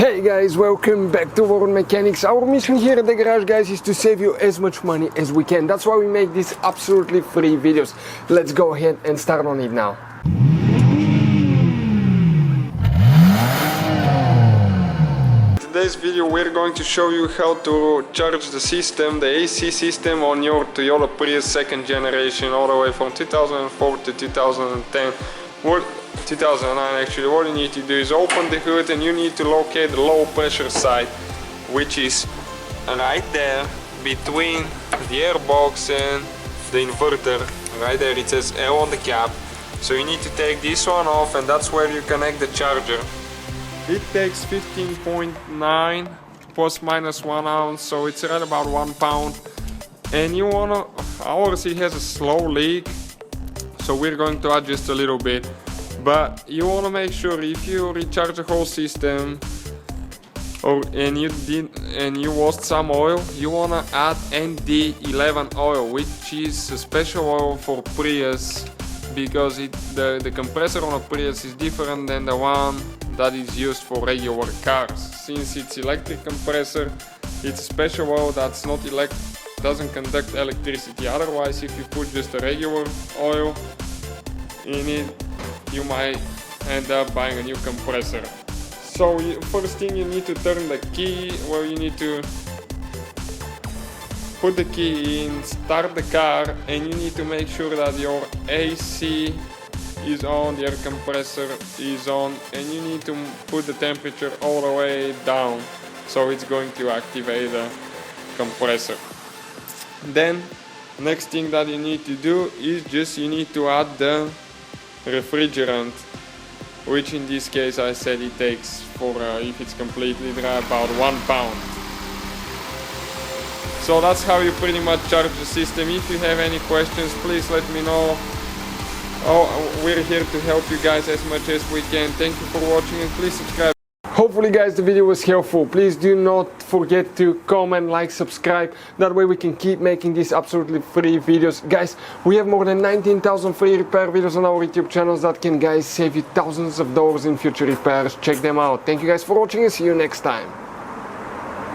Hey guys, welcome back to World Mechanics. Our mission here at the garage, guys, is to save you as much money as we can. That's why we make these absolutely free videos. Let's go ahead and start on it now. In today's video we're going to show you how to charge the system, the AC system on your Toyota Prius second generation, all the way from 2004 to 2010. 2009 actually. What you need to do is open the hood and you need to locate the low pressure side, which is right there between the airbox and the inverter. Right there it says L on the cap. So you need to take this one off, and that's where you connect the charger. It takes 15.9 plus minus 1 ounce, so it's right about 1 pound. And you wanna, ours it has a slow leak, so we're going to adjust a little bit. But you want to make sure if you recharge the whole system and you lost some oil, you want to add ND11 oil, which is a special oil for Prius, because the compressor on a Prius is different than the one that is used for regular cars. Since it's electric compressor, it's a special oil that's not doesn't conduct electricity. Otherwise, if you put just a regular oil in it, you might end up buying a new compressor. So first thing, you need to turn the key. Well, you need to put the key in, start the car, and you need to make sure that your AC is on, the air compressor is on, and you need to put the temperature all the way down, so it's going to activate the compressor. Then next thing that you need to do is you need to add the refrigerant, which in this case I said it takes, for if it's completely dry, about 1 pound. So that's how you pretty much charge the system. If you have any questions, please let me know. We're here to help you guys as much as we can. Thank you for watching, and please subscribe. Hopefully guys the video was helpful. Please do not forget to comment, like, subscribe. That way we can keep making these absolutely free videos. Guys, we have more than 19,000 free repair videos on our YouTube channels that can, guys, save you thousands of dollars in future repairs. Check them out. Thank you guys for watching, and see you next time.